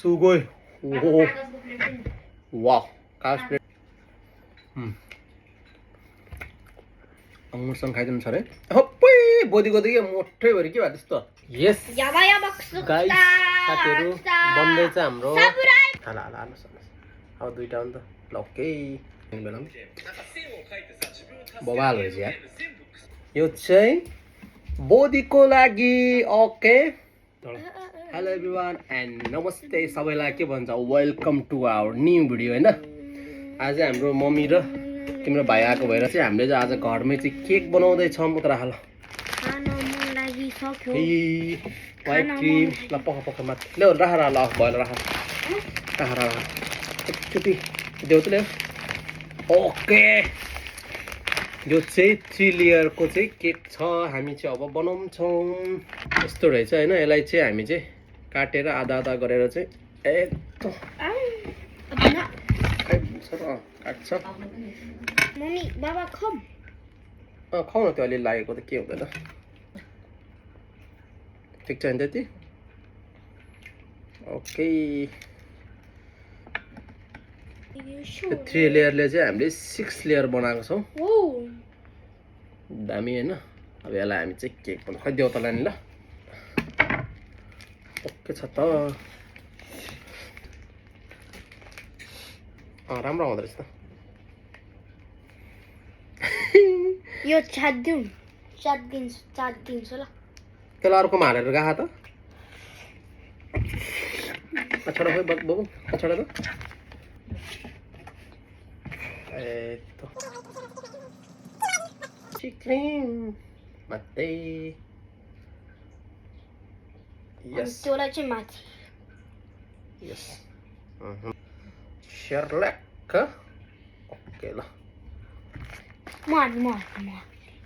सुगोय वाह कागज प्लेट अङ्गुरसँग खाइदिनु छ अरे हप्पै बोदीको त के मोठै भएर के भयो त्यस्तो यस गाइस साथीहरू बन्दैछ हाम्रो हाल हाल हाल्नुहोस् अब दुईटा हो नि त ल ओके बेला बबाल भएछ यार यो चाहिँ बोदीको लागि ओके हेलो एभ्रिवान एन्ड नमस्ते सबैलाई के भन्छ welcome to our new video होइन आज हाम्रो मम्मी र तिम्रो भाइ आएको भएर चाहिँ हामीले चाहिँ आज घरमै चाहिँ केक बनाउँदैछौँ उता राख ल वाइट क्रिम ल पख पख माथि ल्याउ राख ल भएन राख एकचोटि देऊ त ल्याउ ओके यो चाहिँ 3 लेयरको चाहिँ केक छ हामी चाहिँ अब बनाउँछौँ यस्तो रहेछ होइन यसलाई चाहिँ हामी चाहिँ काटेर आधा आधा गरेर चाहिँ एकदम काट्छ मम्मी बाबा खाऊ न त्यो अलि लागेको त के हुँदैन ठिक छ नि त्यति ओके 3 लेयरले चाहिँ हामीले 6 लेयर बनाएको छौँ दामी होइन अब यसलाई हामी चाहिँ केक बनाउँछ खै देऊ तँलाई नि ल ओके छ त राम्रो आउँदो रहेछ त यो चाटिदिन्छु ल त्यसलाई अर्कोमा हालेर गाह त छोडा खोइ बाबु छोडा त क्रिम मात्रै यस त्यसलाई चाहिँ माथि यस शेर्लक ओके ल हाल्ने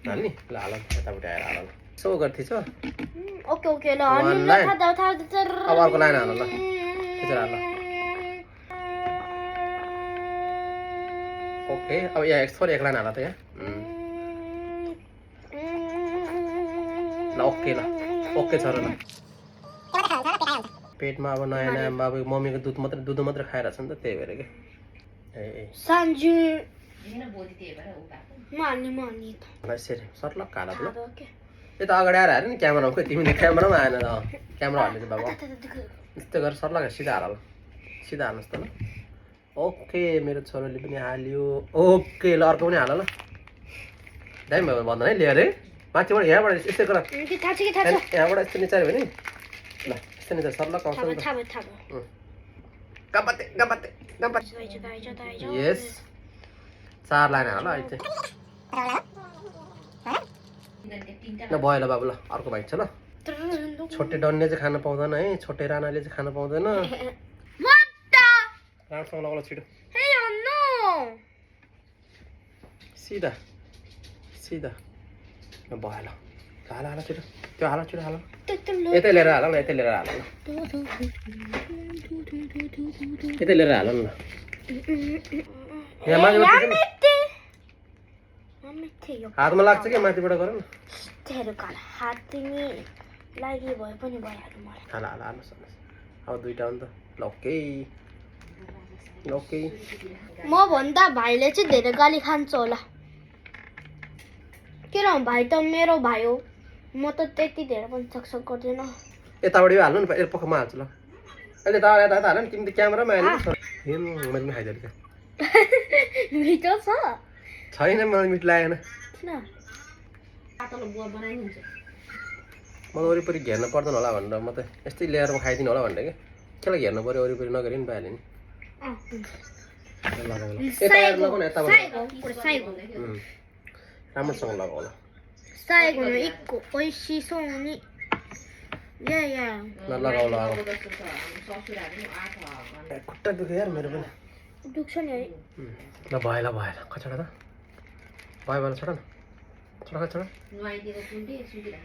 हाल्ने ल हाल यतापट्टि आएर हाल यसो गर्थिछ ओके ल अब अर्को लाइन हाल ल खिचेर हाल ओके अब यहाँ थोरै एक लाइन हाल त यहाँ ल ओके छ र ल पेटमा अब नयाँ नयाँ अब मम्मीको दुध मात्रै खाइरहेछ नि त त्यही भएर के सन्जु यसरी सर्लक हाल ल यता अगाडि आएर हाल्यो नि क्यामेरामा खोइ तिमीले क्यामेरामा आएन त क्यामेरा हाल्ने चाहिँ बाबु यस्तो गरेर सर्लक सिधा हाल सिधा हाल्नुहोस् त ल ओके मेरो छोरोले पनि हाल्यो ओके ल अर्को पनि हाल ल दामी भयो भन्दैन है लिएर है माथिबाट यहाँबाट यस्तै गर यहाँबाट यस्तो निचार्यो भने ल यस्तो निचार सर्लक आउँछ यस 4 लाइन हाल अहिले चाहिँ ल भयो ल बाबु ल अर्को भाइ छ ल छोटे डन्ने चाहिँ खान पाउँदैन है छोटे रानाले चाहिँ खान पाउँदैन राम्रोसँग लगाउला छिटो सिधा सिधा भयो ल हाल हाल छिटो त्यो हाल छिटो हाल यतै लिएर हाल न यतै लिएर हाल न यतै लिएर हाल न यहाँ हातमा लाग्छ क्या माथिबाट गर न हाल हाल हाल्नुहोस् अब दुईवटा हो नि त ल ओके ओके म भन्दा भाइले चाहिँ धेरै गाली खान्छ होला किन भाइ त मेरो भाइ हो म त त्यति धेरै पनि सक्सक गर्दैन यताबाट यो हाल्नु नि एक पखमा हाल्छु ल अहिले यता हाल नि तिमी त क्यामेरामा हाल्नु मैले पनि खाइदिएको मिठो छ छैन मलाई मिठो लागेन म वरिपरि घेर्नु पर्दैन होला भनेर म त यस्तै ल्याएर खाइदिनु होला भनेर कि केलाई घेर्नु पऱ्यो वरिपरि नगरी नि पाइहाल्यो नि राम्रोसँग लगाऊ ल लगाऊ ल खुट्टा दुख्यो यार मेरो पनि दुख्छ नि है ल भयो छोडा त भयो छोडा न छोडा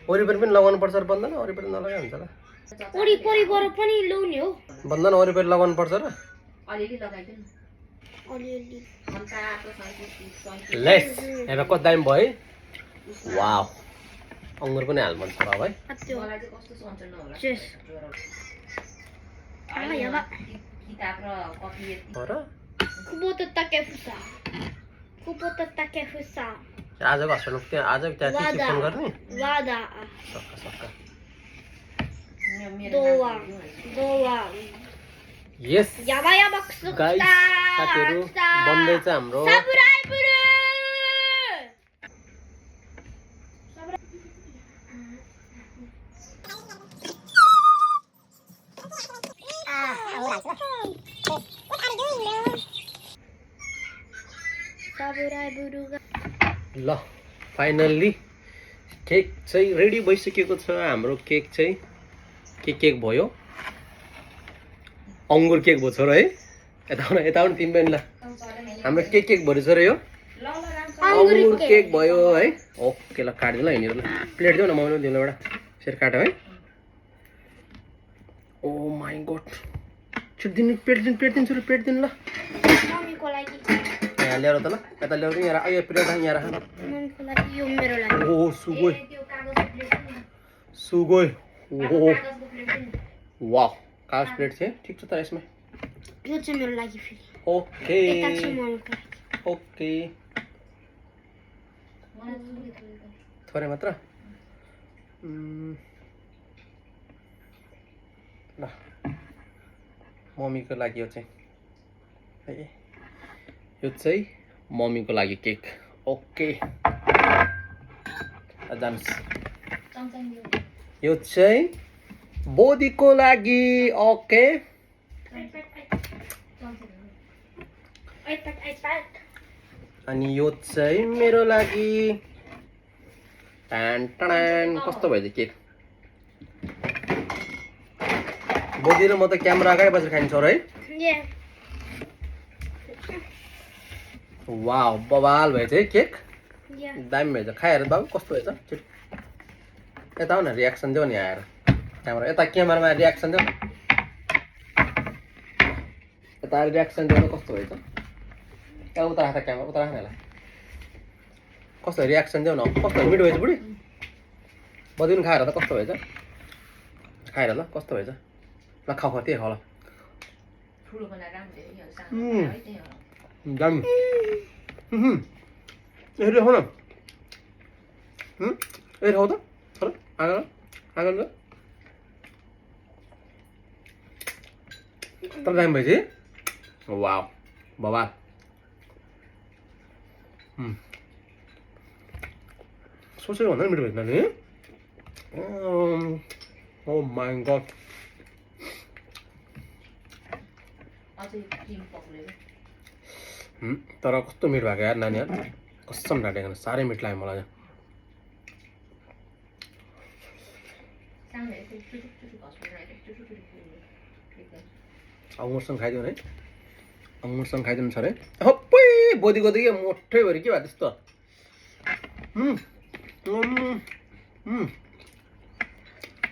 वरिपरि पनि लगाउनु पर्छ र बन्धन वरिपरि नलगाए हुन्छ ल वरिपरिबाट पनि ल्याउने हो बन्धन वरिपरि लगाउनु पर्छ र लेस हेर कति दामी भयो वाउ अङ्गुर पनि हाल्नु मन छ अब है やば。 हो र 久保田武房。久保田武房。 आजको हस्पिटल त्यहाँ आज त्यहाँ रिसिप्सन गर्ने 和田。 सक्का सक्का 堂安。 यस やばやばくそ。 गाइस साथीहरु बन्दैछ हाम्रो サムライブルー。サムライブルーが ल फाइनल्ली केक चाहिँ रेडी भइसकेको छ हाम्रो केक चाहिँ के केक भयो अंगुर केक भयो छोरो है यता आउनु तिमी पनि ल हाम्रो के केक भयो छोरो यो अंगुर केक भयो है ओके ल काट्दिनु ल हिँडेर ल प्लेट देऊ न मम्मीले दिनु एउटा फेरि काट्यो है ओ माय गॉड छिट दिनु प्लेट दिनु छोरो प्लेट दिनु ल मम्मीको लागि यहाँ ल्याएर त ल यता ल्याएर यहाँ यो प्लेट यहाँ राख मम्मीको लागि यो मेरो लागि ओ सुगोइ सुगोइ ओ वाह कागज प्लेट छ ठीक छ त यसमा यो चाहिँ मेरो लागि फेरि ओके यता चाहिँ मम्मीको लागि ओके थोरै मात्र ल मम्मीको लागि यो चाहिँ है यो चाहिँ मम्मीको लागि केक ओके जानुस् यो चाहिँ बोदीको लागि ओके अनि यो चाहिँ मेरो लागि टान टान कस्तो भयो केक बोदी र म त क्यामेरा अगाडि बसेर खाइन्छ र है वाउ बवाल भएछ है केक दामी भएछ खाएर बाबु कस्तो भएछ छिट यता आउ न रियाक्सन देऊ नि आएर क्यामेरा यता क्यामेरामा रियाक्सन देऊ न यता रियाक्सन देऊ न कस्तो भएछ त्यहाँ उता राख क्यामेरा उता राख्न यसलाई कस्तो रियाक्सन देऊ न कस्तो मिठो भएछ बुढी बदिनु खाएर त कस्तो भएछ खाएर ल कस्तो भएछ ल खाऊ त्यही खाऊ ल दामी यसरी खाऊ न यसरी खाऊ त आँगन तर दामी भएछ वाउ बवाल सोचेको भन्दा मिठो भएछ नि ओ माय गॉड तर कस्तो मिठो भएको यार नानी यार कसम ढाँटेको साह्रै मिठो लाग्यो मलाई अङ्गुरसँग खाइदिउँ है अङ्गुरसँग खाइदिनु छ अरे हप्पै बोदीको त के मोटै भएर के भयो त्यस्तो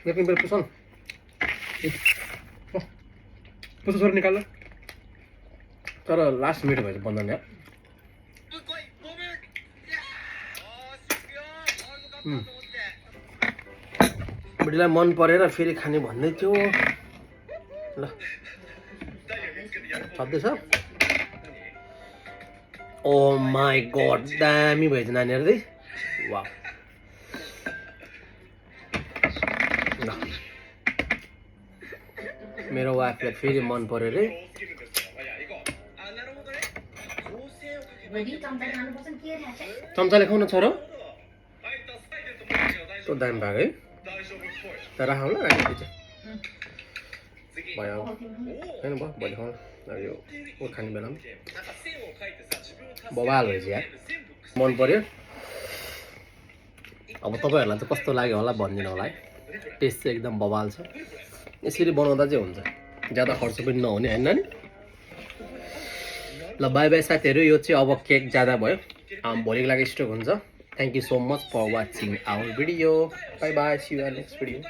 एकदिन बेला पुछ न पुछ छोरी निकाल तर लास्ट मिठो भएछ बन्धन यार बुढीलाई मन परेर फेरि खाने भन्दै थियो ल छँदैछ ओ माई गॉड दामी भएछ नानीहरू चाहिँ वाह ल मेरो वाइफलाई फेरि मन पर्यो रे चम्चाले खाउन छ र त्यो दामी भएको है तर राखौँ ल राखेपछि भयो होइन भयो भोलि खाउँ यो खाने बेलामा बवाल भएछ यार मन पर्यो अब तपाईँहरूलाई चाहिँ कस्तो लाग्यो होला भनिदिनु होला है टेस्ट चाहिँ एकदम बवाल छ यसरी बनाउँदा चाहिँ हुन्छ ज्यादा खर्च पनि नहुने होइन नि ल बाई बाई साथीहरू यो चाहिँ अब केक ज्यादा भयो भोलिको लागि स्टक हुन्छ thank you so much for watching our video bye bye see you next video